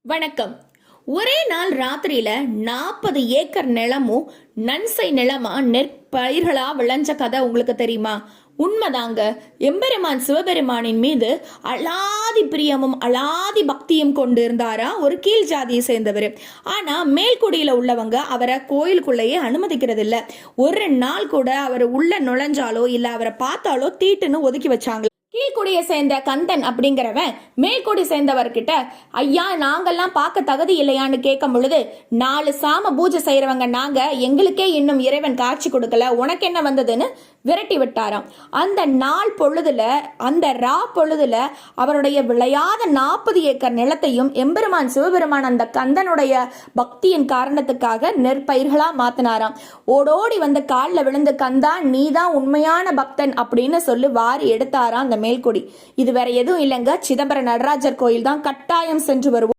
வணக்கம். ஒரே நாள் ராத்திரியில 40 ஏக்கர் நிலமும் நன்சை நிலமா நெற்பயிர்களா விளைஞ்ச கதை உங்களுக்கு தெரியுமா? உண்மைதாங்க. எம்பெருமான் சிவபெருமானின் மீது அலாதி பிரியமும் அலாதி பக்தியும் கொண்டு இருந்தாரா ஒரு கீழ் ஜாதியை சேர்ந்தவர். ஆனா மேல்குடியில உள்ளவங்க அவரை கோயிலுக்குள்ளேயே அனுமதிக்கிறது இல்ல. ஒரு நாள் கூட அவர் உள்ள நுழைஞ்சாலோ இல்ல அவரை பார்த்தாலோ தீட்டுன்னு ஒதுக்கி வச்சாங்க. கீழ்குடியை சேர்ந்த கந்தன் அப்படிங்கிறவன் மேல்குடி சேர்ந்தவர்கிட்ட, ஐயா நாங்கெல்லாம் பார்க்க தகுதி இல்லையான்னு கேட்கும் பொழுது, 4 சாம பூஜை செய்யறவங்க நாங்க, எங்களுக்கே இன்னும் இறைவன் காட்சி கொடுக்கல, உனக்கு என்ன வந்ததுன்னு விரட்டி விட்டாராம். அந்த நாள் பொழுதுல, அந்த ரா பொழுதுல அவருடைய விளையாத 40 ஏக்கர் நிலத்தையும் எம்பெருமான் சிவபெருமான் அந்த கந்தனுடைய பக்தியின் காரணத்துக்காக நெற்பயிர்களா மாத்தினாராம். ஓடோடி வந்து காலில் விழுந்து, கந்தா நீதான் உண்மையான பக்தன் அப்படின்னு சொல்லி வாரி எடுத்தாராம் அந்த மேல்குடி. இது வேற எதுவும் இல்லைங்க, சிதம்பரம் நடராஜர் கோயில் தான். கட்டாயம் சென்று வருவோம்.